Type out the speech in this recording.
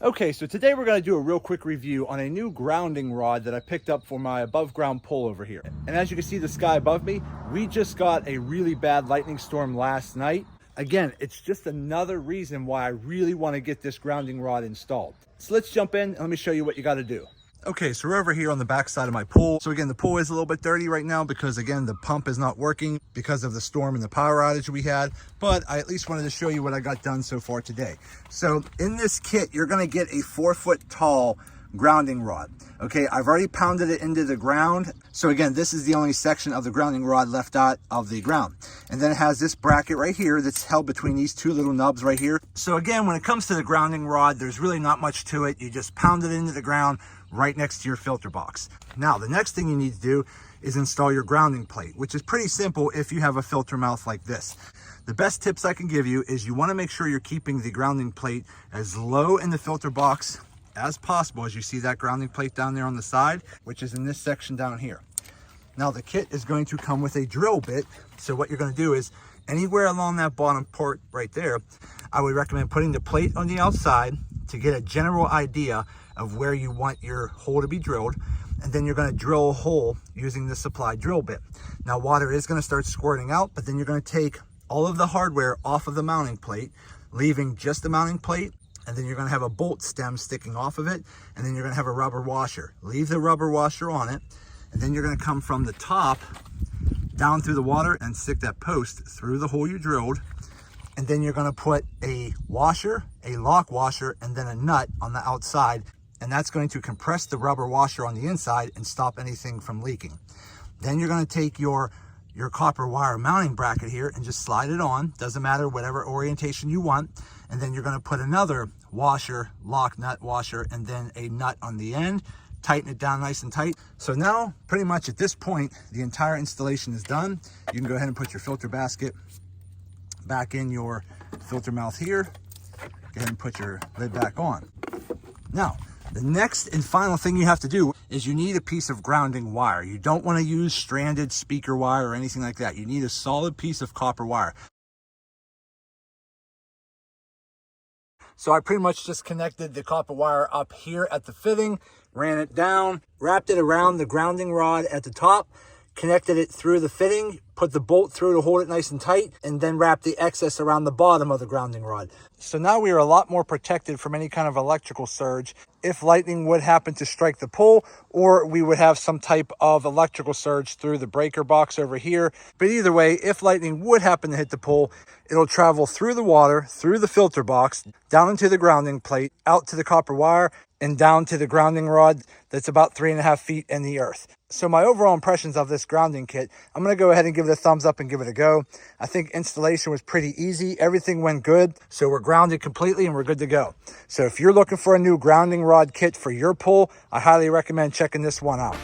Okay, so today we're going to do a real quick review on a new grounding rod that I picked up for my above ground pull over here. And as you can see the sky above me, we just got a really bad lightning storm last night. Again, it's just another reason why I really want to get this grounding rod installed. So let's jump in and let me show you what you got to do. Okay, so we're over here on the back side of my pool. So again, the pool is a little bit dirty right now because again, the pump is not working because of the storm and the power outage we had, but I at least wanted to show you what I got done so far today. So in this kit, you're gonna get a 4-foot tall grounding rod. Okay, I've already pounded it into the ground. So again, this is the only section of the grounding rod left out of the ground. And then it has this bracket right here that's held between these two little nubs right here. So again, when it comes to the grounding rod, there's really not much to it. You just pound it into the ground right next to your filter box. Now, the next thing you need to do is install your grounding plate, which is pretty simple if you have a filter mouth like this. The best tips I can give you is you want to make sure you're keeping the grounding plate as low in the filter box as possible, as you see that grounding plate down there on the side, which is in this section down here. Now, the kit is going to come with a drill bit. So what you're going to do is anywhere along that bottom port right there, I would recommend putting the plate on the outside to get a general idea of where you want your hole to be drilled. And then you're going to drill a hole using the supplied drill bit. Now, water is going to start squirting out, but then you're going to take all of the hardware off of the mounting plate, leaving just the mounting plate. And then you're going to have a bolt stem sticking off of it. And then you're going to have a rubber washer. Leave the rubber washer on it. And then you're going to come from the top down through the water and stick that post through the hole you drilled. And then you're going to put a washer, a lock washer, and then a nut on the outside. And that's going to compress the rubber washer on the inside and stop anything from leaking. Then you're going to take your copper wire mounting bracket here and just slide it on. Doesn't matter, whatever orientation you want. And then you're going to put another washer, lock nut washer, and then a nut on the end. Tighten it down nice and tight. So now, pretty much at this point, the entire installation is done. You can go ahead and put your filter basket back in your filter mouth here. Go ahead and put your lid back on. Now, the next and final thing you have to do is you need a piece of grounding wire. You don't want to use stranded speaker wire or anything like that. You need a solid piece of copper wire. So I pretty much just connected the copper wire up here at the fitting, ran it down, wrapped it around the grounding rod at the top, connected it through the fitting, put the bolt through to hold it nice and tight, and then wrap the excess around the bottom of the grounding rod. So now we are a lot more protected from any kind of electrical surge if lightning would happen to strike the pole, or we would have some type of electrical surge through the breaker box over here. But either way, if lightning would happen to hit the pole, it'll travel through the water, through the filter box, down into the grounding plate, out to the copper wire, and down to the grounding rod that's about 3.5 feet in the earth. So my overall impressions of this grounding kit, I'm going to go ahead and give it a thumbs up and give it a go. I think installation was pretty easy. Everything went good. So we're grounded completely and we're good to go. So if you're looking for a new grounding rod kit for your pool, I highly recommend checking this one out.